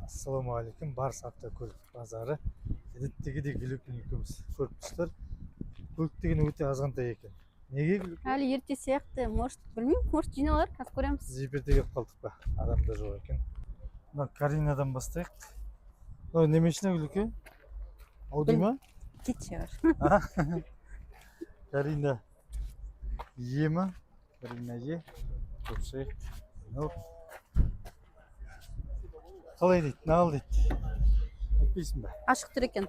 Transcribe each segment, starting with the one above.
Ассалаумағалейкум. Барс автокөлік базары. Әдеттегідей Гүлікін екеуміз көріп тұрсыздар. Көлік деген өте азғантай екен. Неге Гүлік? Әлі ерте сияқты, может, білмеймін, может жиналар, қазір көреміз. Зиперде келіп қалдық па? Адамда жоқ екен. Мына Каринадан бастайық. Мынау не машина Гүлік? Ауди ма? Кетші бар. Карина Е ма? Карина Е. Көпшейік. Қалай дейді, нағыл дейді. Айтпейсің ба? Ашық тұр екен.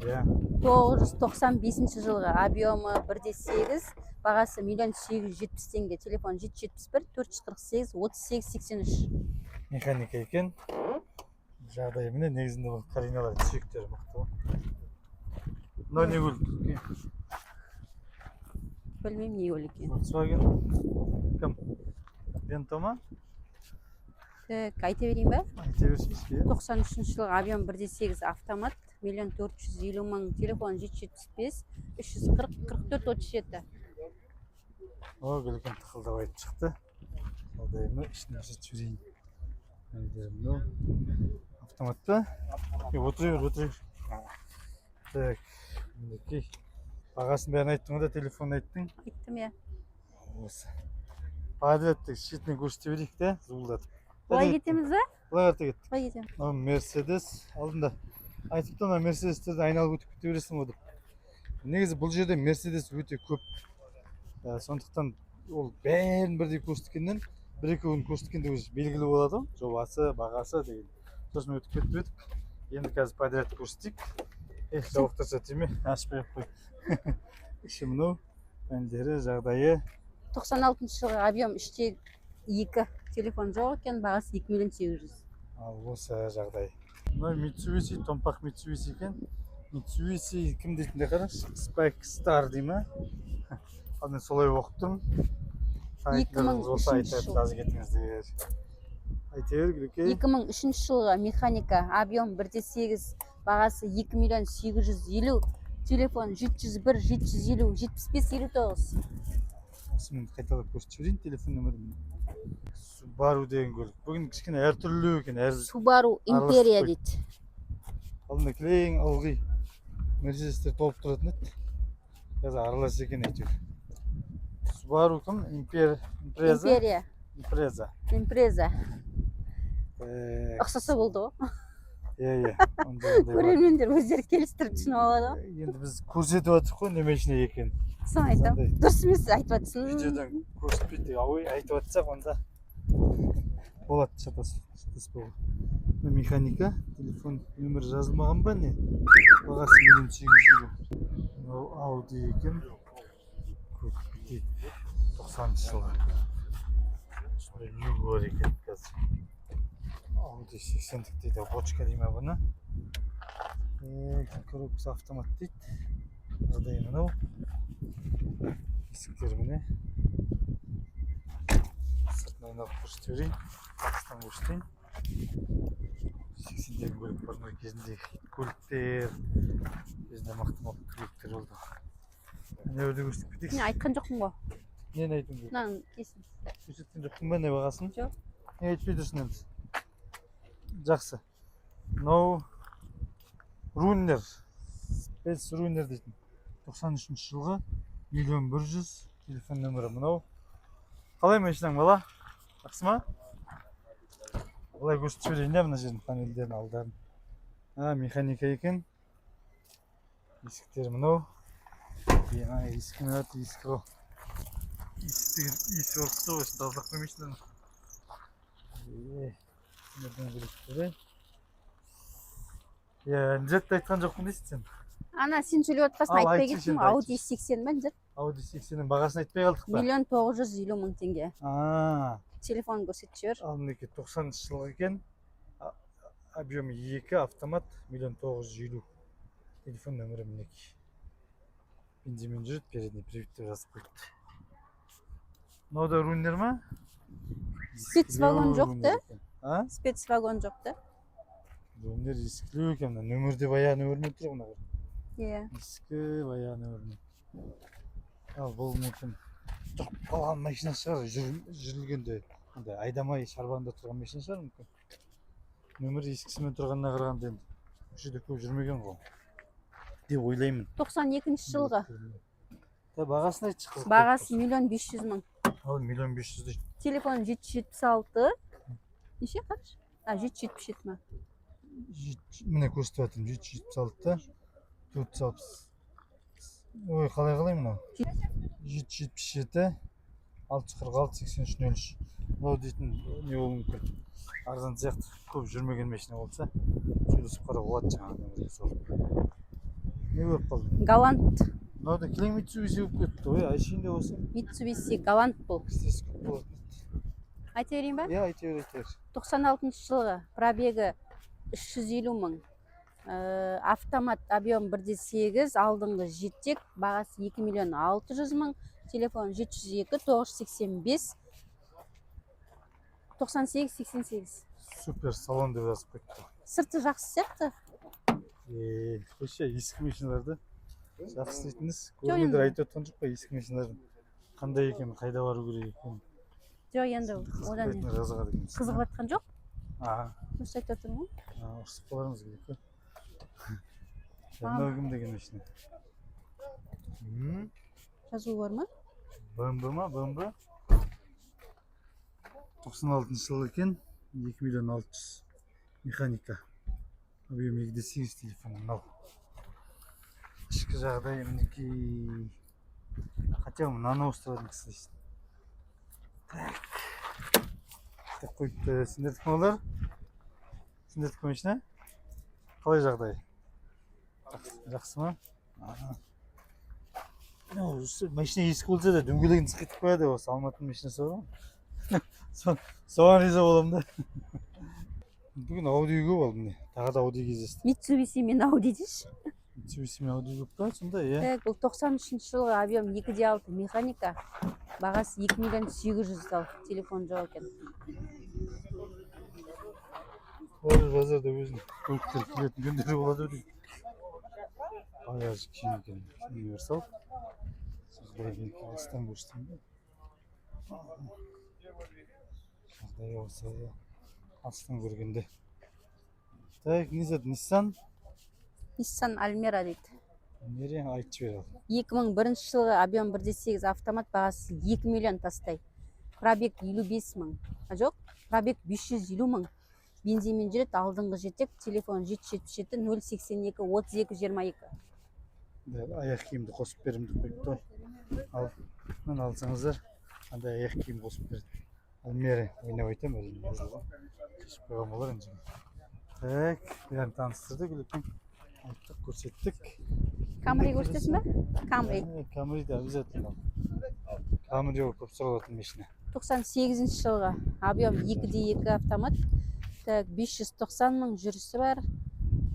Иә. 995 жылғы объемы 1,8, бағасы 1.870.000 теңге. Телефон 771 448 3883. Механика екен. Жағдайы міне, негізінде бұл Кариналар сүйектері мықты. Мынау не көлік? Білмеймін не ол екен. Volkswagen. Кім? Бенто ма? Айта берейін ба? Айта берсейші. 93 жылғы объем 1,8 автомат, 1.450.000, телефон 775 340 44 37. О, Гүлікін тықылдап айтып шықты. Алдайымы ішіне жетіп жүрейін. Мынау автомат па? Отыры бер. Так, мінекей. Бағасын бәрін айттың да, телефон айттың? Айттым, я. Осы. Падреттік шетінен көрсете берейік те, зуылдатып. Бұлай кетеміз ба? Бұлай арта кеттік. Бұлай кетеміз. Мерседес алдында. Айтыпты ана Мерседестерді айналып өтіп кете бересің ғой деп. Негізі бұл жерде Мерседес өте көп. Сондықтан ол бәрін бірдей көрсеткеннен, бір-екеуін көрсеткенде өзі белгілі болады. Жобасы, бағасы деген. Сосын өтіп кетіп едік. Енді қазір подряд көрсетейік. Жауықтырса тиме, ашпай қой. Іші мынау, пәндері, жағдайы. 96 жылғы объем 3.2. Телефон жоқ екен, бағасы 2.800.000. Ал осы жағдай. Мынау Mitsubishi, томпақ Mitsubishi екен. Mitsubishi кім дейтінде қараш? Spike Star дей ма? Ал мен солай оқып тұрмын. 2003 жыл. Тазы кетіңіздер. Айта бер, Гүліке. 2003 жылғы механика, объем 1.8, бағасы 2.850.000, телефон 701 750 75 59. Осымен қайталап көрсетіп жіберейін телефон нөмірін. Subaru деген көлік. Бүгін кішкене әртүрлі екен. Subaru Imperia дейді. Алдында кілең ылғи Мерседестер толып тұратын еді. Қазір аралас екен әйтеуір. Subaru кім? Imperia. Impreza. Ұқсаса болды ғой. Иә. Көрермендер өздері келістіріп түсініп алады ғой. Енді біз көрсетіп жатырмық қой не машина екен. Соны айтамын. Дұрыс емес айтып жатсың. Видеодан көрсетпейді. Айтып жатсақ онда болады шатас болу. Механика, телефон нөмірі жазылмаған ба не? Бағасы 1.800.000. Audi екен. Көк 90 жылғы. Юго бар екен қазір. Audi 80-дік дейді, бочка дейма бұны. Коробкасы автомат дейді. Жағдай мынау. Есіктер міне. Сыртын айналып көрсете берейін. Пакистан көрсетейін. 80-дегі көлік бар ма кезінде көліктер. Кезінде мақтымап көліктер болды. Не өрді көрсетіп кетейікші? Мен айтқан жоқпын ғой. Нені айтың деп? Мынаның кесін. Көрсеткен жоқпын ба не бағасын? Жоқ. Не айтпай тұрсын енді? Жақсы. Мынау Runner. Spets Runner дейтін. 93 жылғы 1.100.000 телефон нөмірі мынау. Қалай машинаң бала? Жақсы ма? Олай көрсетіп жіберейін де мына жердің панельдерін алдарын. Механика екен. Есіктер мынау. Ескі мен аты ескі ғой. Есі орықты ғой, тазлақ қоймайшыдан. Мерден көрсетіп Нжетті айтқан жоқпын дейсің сен? Ана, сен сөйлеп отқасын айтпай кеттім, Audi 80 ба Нжет? Audi 80-нің бағасын айтпай қалдық па? 1.950.000 теңге. Телефон көрсетіп жібер. Ал мінеке 90 жылғы екен. Объемы 2, автомат 1.950.000. Телефон нөмірі мінеке. Бензинмен жүреді, передний приводтер жазып қойыпты. Мынау да Runner ма? Спецвагон жоқ та? Спецвагон жоқ та? Runner ескілеу екен, нөмірде баяғы нөмірмен тұр ғына. Иә. Ескі баяғы нөмірмен. Ал бұл мүмкін тұрып қалған машина шығар, жүрілгенде айдамай шарбанда тұрған машина шығар мүмкін. нөмір ескісімен тұрғанына қарағанда енді бұл жерде көп жүрмеген ғой деп ойлаймын. 92 жылғы. Бағасын айтшы қызық. Бағасы 1.500.000 мың. Ал 1.500.000 дейді. Телефон 776. Неше қараш? 777 ма? Міне көрсетіп жатырмын 776-та 460. Ой, қалай мынау? 777 646 8303. Мынау дейтін не болуы мүмкін. Арзан сияқты көп жүрмеген машина болса сөйлесіп қарауға болады жаңағы нөмірге соғып. Не болып қалды? Галант. Мынау да кілең Mitsubishi болып кетті. Ой, айшейінде осы. Mitsubishi Галант бұл. Кістесі көп болатын. Айта берейін ба? Иә, айта бер. 96 жылғы. Пробегі 350 мың. Автомат объем 1.8, алдыңғы жетек, бағасы 2.600.000. Телефон 702 985 9888. Супер, салон деп жазып кетті. Сырты жақсы сияқты. Қойшы, ескі машиналарды жақсы дейтініз. Жоқ, енді. Көрмендер айтып отқан жоқ па ескі машиналардың қандай екенін, қайда бару керек екенін. Жоқ, енді одан Қызығады екен. қызығып жатқан жоқ. Дұрыс айтып отырмын ғой. Ұрысып қаларымыз керек қой. Мынау кім деген машина? Жазуы бар ма? БМВ ма? БМВ? 96 жыл екен, 2.600.000 механика. Объем 2.8 телефон. Мынау. Ішкі жағдай мінекей. Хотя мынаны ауыстыратын кісі дейсің. Так қойыпты. Сендердікі ме олар? Сендердікі машина? Қалай жағдай? Жақсы ма? Машина ескі болса да дөңгелегін сықайтып қояды, осы Алматының машинасы бар ма? Соған риза боламын да. Бүгін Audi көп алдым не. Тағы да Audi кездесті. Mitsubishi мен Audi дейші. Mitsubishi мен Audi көп па сонда, иә? Бұл 93 жылғы объем 2.6 механика. Бағасы 2.800.000 телефон жоқ екен. Олар базарда өзінің көліктер келетін күндері болады дейді. Аяжы киім екен, универсал. Жағдай астан көрсетейін бе? Жағдай осы астан көргенде. Так, не зат, Nissan? Nissan Almera дейді. Нере айтып бер ал. 2001 жылғы объем 1.8 автомат, бағасы 2 миллион тастай. Пробег 55 мың. Жоқ, пробег 550 мың. Бензинмен жүреді, алдыңғы жетек, телефон 777 082 32 22. Аяқ киімді қосып берім деп қойыпты. Ал, мін алсаңыздар, андай аяқ киім қосып берді. Almera ойнап айтам өзім. Кешіп қойған болар енді. Так, бәрін таныстырдық, үлкен айттық, көрсеттік. Camry көрсетесің бе? Camry. Camry де обязательно. Camry ол көп сұралатын машина. 98 жылғы объем 2.2 автомат. Так, 590 мың жүрісі бар.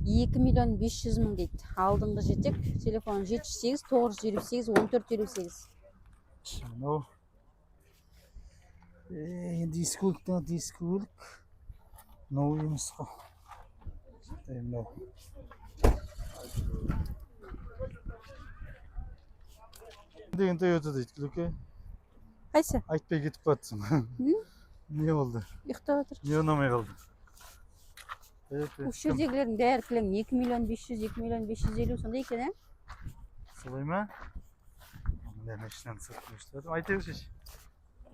2.500.000 дейді. Алдыңғы жетек, телефон 78 928 1458. Мынау енді ескі көлік. Мынау емес қой. Мынау. Деген Toyota дейді, күліке. Қайсы? Айтпай кетіп қатсың. Не болды? Ұйықтап отыр. Не ұнамай қалды? Осы жердегілердің бәрі кілең 2.500.000, 2.550.000 сондай екен, ә? Солай ма? Мына машинаны сатып өстірдім. Айта берші.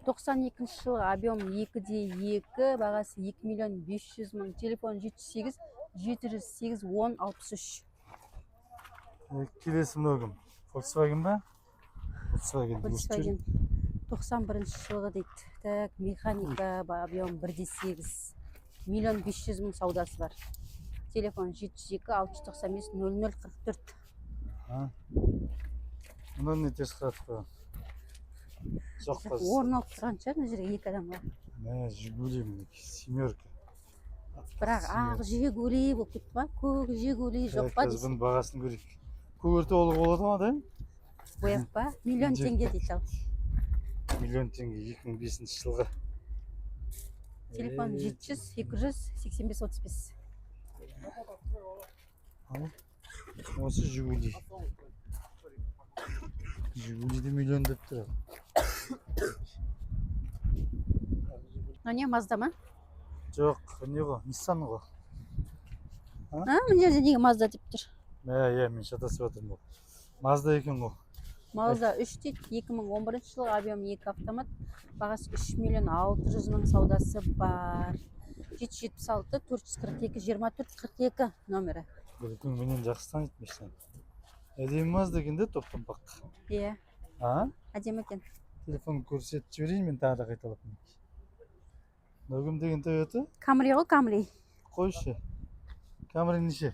92 жылғы объем 2.2, бағасы 2.500.000, телефон 708 708 10 63. Келесі мынау кім? Volkswagen ба? Volkswagen. 91 жылғы дейді. Так, механика, объем 1.8. 1.500.000 саудасы бар. Телефон 702 695 0044. Мұнан не тез қыратып қойған? Жоқ қыз. Орын алып тұрған шығар, мына жерге екі адам бар. Мә, Жигули мінекей, семерка. Бірақ ақ Жигули болып кетті ма? Көк Жигули жоқ па Қазір дейсің? бұның бағасын көрейік. Көгерте олық болады ма, да? Бояқ па? Миллион теңге дейді ал. Миллион теңге 2005 жылғы. Телефон 700 285 35. Осы Жигули. Жигулиде миллион деп тұр. Не, Мазда ма? Жоқ, не ғой, Nissan ғой. мына жерде неге мазда деп тұр? Иә, мен шатасып жатырмын. Мазда екен ғой. Мазда 3 дейді, 2011 жылғы объем 2 автомат, бағасы 3 миллион 600 мың саудасы бар. 776 442 24 42 номері. Бір күн менен жақсы танитын машина. Әдемі Мазда екен де топтампақ. Иә, әдемі екен. Телефон көрсетіп жіберейін, мен тағы да қайталап. Мынау кім деген Toyota? Камри ғой, Камри. Қойшы. Камри неше?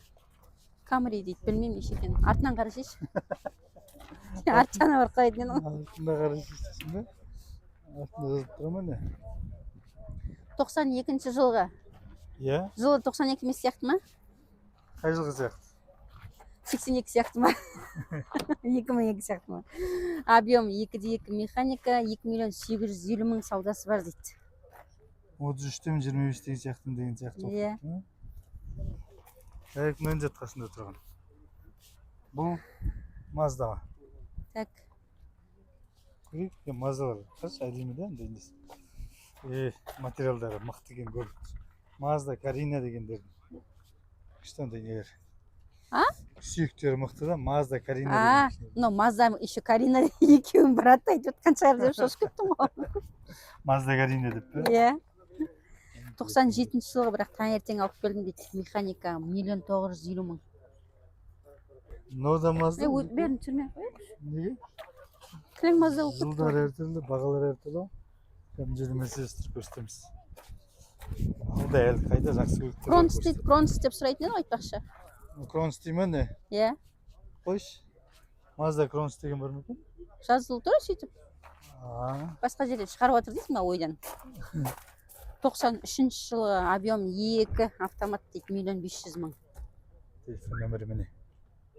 Камри дейді, білмеймін неше екен. Артынан қарасайшы. Артына бар қойдың ғой. Артында қарасайшы бе? Артында жазып тұра ма не? 92 жылғы. Иә? Жылы 92 емес сияқты ма? Қай жылғы сияқты? 82 сияқты ма? 2002 сияқты ма? Объем 2.2 механика, 2 миллион 850 мың саудасы бар дейді. 33-тен 25-тегі сияқты деген сияқты. Иә. Мына жат қасында тұрған. Бұл Мазда. Так. Көрейік, Маздалар. Қаш, әдемі де, дейміз. Материалдары мықты екен көріп. Мазда, Карина дегендер. Күштандай нелер. Сүйектері мықты да, Мазда, Карина деген. Но Мазда еще Карина екеуін бір атты айтып отқан шығар деп шошып кеттім ғой. Мазда, Карина деп пе? Иә. 97 жылғы бірақ таңертең алып келдім дейді. Механика 1 950 мың. Мынау да Мазда? Бәрін түсірмей қойшы. Неге? Кілең Мазда болып кетті. Жылдар әртүрлі, бағалар әртүрлі. Кәдімгі жерде Мерседестер көрсетеміз. Алда әлі қайда жақсы көліктер. Кронс дейді, Кронс деп сұрайтын еді ғой айтпақшы. Кронс дей ме не? Иә. Қойшы. Мазда Кронс деген бар ма екен? Жазылып тұр сөйтіп. Басқа жерде шығарып отыр дейсің ба ойдан? 93 жылғы объем 2 автомат дейді, 1 500 мың. Телефон нөмірі міне.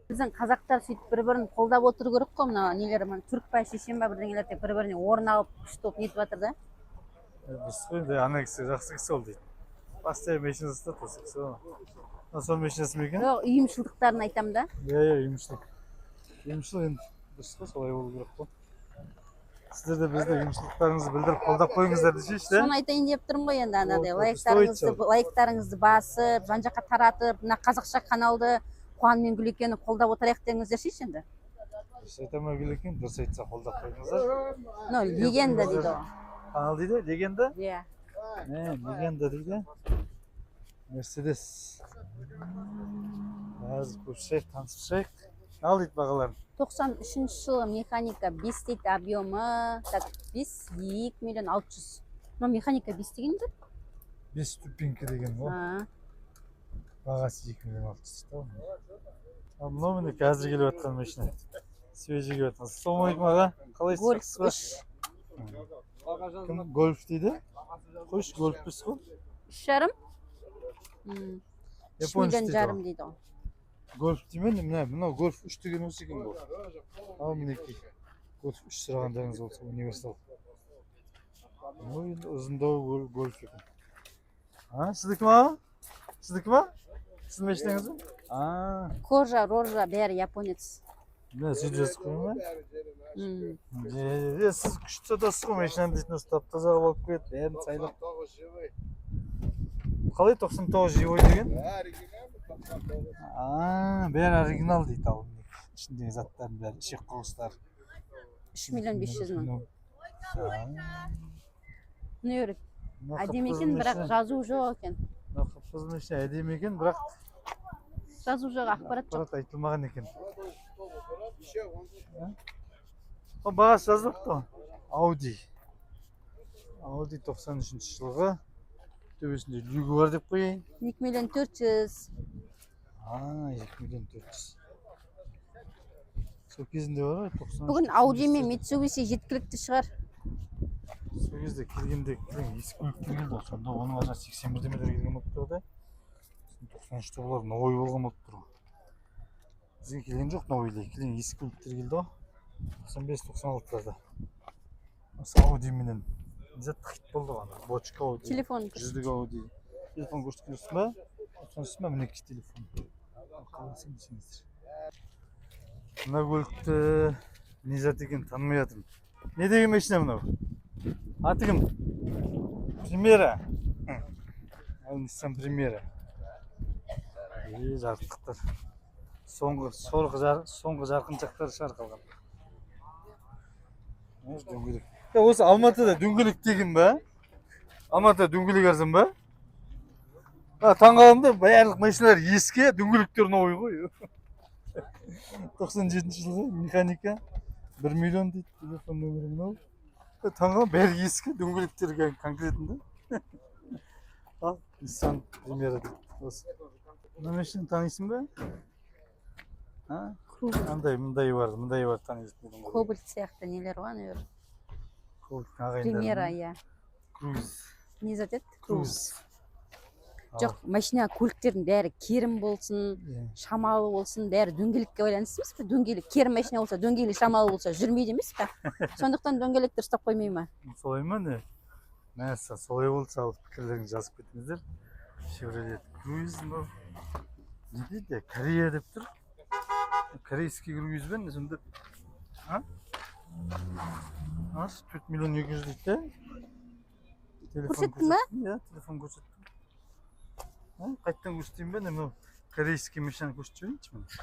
Біздің қазақтар сөйтіп бір-бірін қолдап отыру керек қой, мына нелер түрік па, шешен ба бірдеңелер тек бір-біріне орын алып күшті болып нетіп жатыр да. Біз қой, ана кісі жақсы кісі ол дейді. Бастай машинасы да осы кісі ол. Сол машинасы ма екен? Жоқ, ұйымшылдықтарын айтамын да. Иә, ұйымшылдық. Ұйымшылдық енді дұрыс қой, солай болу керек қой. Сіздер де бізді ұйымшылдықтарыңызды білдіріп қолдап қойыңыздар десейші, да? Соны айтайын деп тұрмын ғой енді анадай. Лайктарыңызды басып, жан-жаққа таратып, мына қазақша каналды Қуан мен Гүлекені қолдап отырайық деңіздер шеш енді. Дұрыс айтама Гүлекен, дұрыс айтса қолдап қойыңыздар. Ну, легенда дейді ол. Канал дейді, легенда? Иә. Легенда дейді. Мерседес. Қазір көрсек, танысып шайық. Ал дейді бағаларын. 93 жылы механика 5 дейді объемы. Так, 5, 2 миллион 600. Но механика 5 деген де? 5 ступенька деген ғой. Бағасы 2 миллион 600 дейді. Ал мынау міне қазір келіп жатқан машина. Свежий келіп жатқан. Ассалаумағалейкум аға. Қалайсыз? Кім? Гольф дейді? Қойшы, гольф біз ғой? 3,5? 3 миллион жарым дейді ғой. Гольф деймен, мынау гольф 3 деген осы екен ғой. Ал мінекей. Гольф 3 сұрағандарыңыз болса универсал. Ұзындау гольф екен. Сіздікі ма? Сіздікі ма? Сіздің машинаңыз ба? Кожа, рожа, бәрі японец. Сөйтіп жазып қойын ба? Сіз күшті сатасыз ғой, машинаны дейтін ұстап таза алып қойып, бәрін сайлап. Қалай 99 живой деген? Бәрі оригинал дейді ал. Ішіндегі заттардың бәрі, ішек құрылыстар. 3 миллион 500 мың. Не өрік? Әдемі екен, бірақ жазу жоқ екен. Қып-қызыл машина әдемі екен, бірақ жазу жоқ, ақпарат жоқ. Ақпарат айтылмаған екен. Бағасы жазылыпты ғой. Ауди 93 жылғы. Төбесінде люгі бар деп қойайын. 2 миллион 400. 2 миллион 400. Сол кезінде бар ғой, 93. Бүгін Ауди мен Mitsubishi жеткілікті шығар. Сол кезде келгенде ескі көліктер келді ғой, сонда оның ана 81 метр келген болып тұр да. 93-те олар новой болған болып тұр. Бізге келген жоқ новойлей, келген ескі көліктер келді ғой. 95-96-ларда. Осы Ауди менен қит болды ғана. Бочка Ауди. Телефон жүздік Ауди. Телефон көрсетіп көрсін ба? Сонысың ба? Мінекей телефон. Қаласың десеңіздер. Мына көлікті не зат екен танымай жатырмын. Не деген машина мынау? Аты кім? Примера. Ал Nissan Примера. Жарықтықтар. Соңғы жарқыншақтар шығар қалған. Дөңгелек. Осы Алматыда дөңгелек тегін ба? Алматыда дөңгелек арзан ба? Таңғаламда барлық машиналар ескі, дөңгелектер новый ғой. 97 жылғы механика 1 миллион дейді, телефон нөмірі мынау. Таңғалам бәрі ескі, дөңгелектер конкретінде. Ал, Nissan Primera дейді. Осы. Мына машинаны танисың ба? Мындай бар танисың. Кобальт сияқты нелер ғой ана бер. Примера, Примера, Круиз. Не зат еді? Круиз. Жоқ, машина көліктердің бәрі керім болсын, шамалы болсын, бәрі дөңгелекке байланысты емес пе? Дөңгелек, керім машина болса, дөңгелек шамалы болса, жүрмейді емес пе? Сондықтан дөңгелектер ұстап қоймай ма? Солай ма не? Мәса, солай болса, пікірлеріңізді жазып кетіңіздер. Chevrolet Cruise мынау. Не дейді? Корея деп тұр. Корейский круиз бен сонда. 4 миллион 200 дейді. Көрсеттің ба? Иә, телефон көрсеттім. Қайттан көрсетейін бе? Мынау корейский машинаны көрсетіп жіберейінші.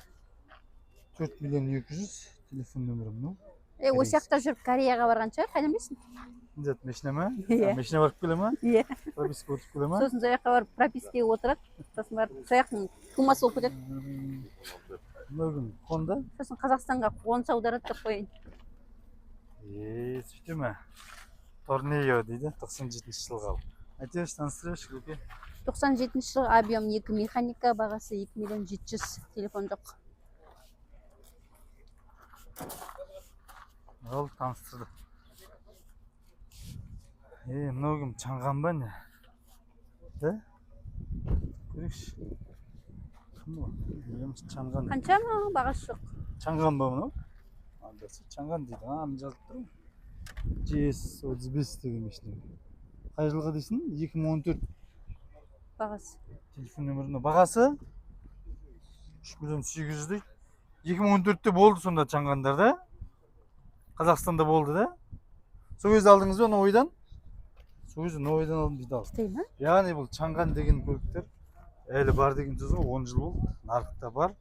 4 миллион 200 телефон нөмірі мынау. Осы жақта жүріп Кореяға барған шығар, қайдан білесің? Нет, машина ма? Иә. Машина барып келе ма? Иә. Прописка өтіп келе ма? Сосын жаққа барып пропискаға отырады, сосын барып сояқтың тумасы болып кетеді. Мынау Honda. Сосын Қазақстанға қоныс аударады деп қояйын. Сөйте ме? Торнео дейді, 97 жылғы ал. Айтайыш, таныстырайыш, көке. 97 жылғы объем 2 механика, бағасы 2 миллион 700, телефон жоқ. Ал, таныстырды. Мынау кім, Чаңған ба не? Да? Көрекші. Кім ол? Чаңған. Қанша ма? Бағасы жоқ. Чаңған ба мынау? Чаңған дейді. Мен жазып тұрмын. GS35 деген машина. Қай жылғы дейсің? 2014. Бағасы. Телефон нөмірінің бағасы 3 миллион 800 дейді. 2014-те болды сонда Чаңғандар да? Қазақстанда болды да? Сол кезде алдыңыз ба ойдан? Сол кезде ойдан алдым дейді ал. Істей ма? Яғни бұл Чаңған деген көліктер әлі бар деген сөз ғой, 10 жыл болды. Нарықта бар.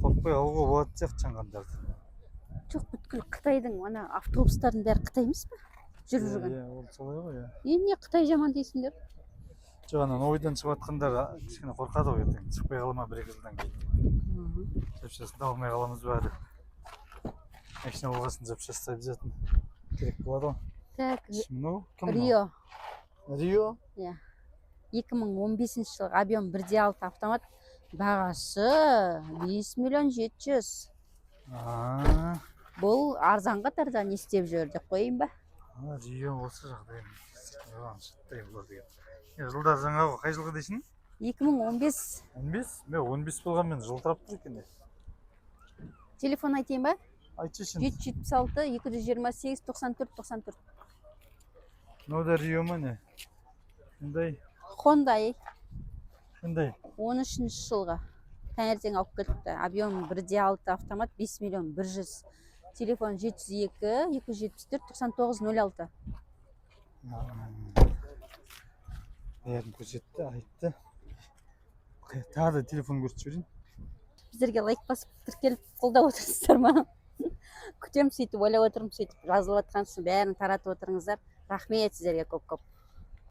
Қорықпай алуға болады сияқты Чаңғандарды. Жоқ, бүткіл Қытайдың ана автобустардың бәрі Қытай емес пе? Жүріп жүрген. Иә, ол солай ғой, иә. Не Қытай жаман дейсіңдер? Жоқ, ана ойдан шығып жатқандар кішкене қорқады ғой, ертең шықпай қала ма 1-2 жылдан кейін. Запчасын алмай қаламыз ба деп. Машина болғасын запчасты обязательно керек болады ғой. Так, Мынау кім? Рио. Рио? Иә. 2015 жылғы объем 1.6 автомат, бағасы 5 миллион 700. Бұл арзанға тарзан істеп жүр деп қойын ба? Рио осы жағдай. Шыттай болар деген. Жылдар жаңа ғой, қай жылғы дейсің? 2015. 15? Мен 15 болған мен жылтырап тұр екен де. Телефон айтайын ба? Айтшы. 776 228 94 94. Мынау да Рио ма не? Қандай? Honda. Қандай? 13 жылғы. Таңертең алып келіпті. Объем 1.6 автомат 5 миллион 100. Телефон 702 274 9906. Бәрін көрсетті, айтты. Тағы да телефон көрсетіп жіберейін. Біздерге лайк басып тіркеліп қолдап отырсыздар ма? Күтем сөйтіп ойлап отырмын, сөйтіп жазылып жатқан соң бәрін таратып отырыңыздар. Рахмет сіздерге көп-көп.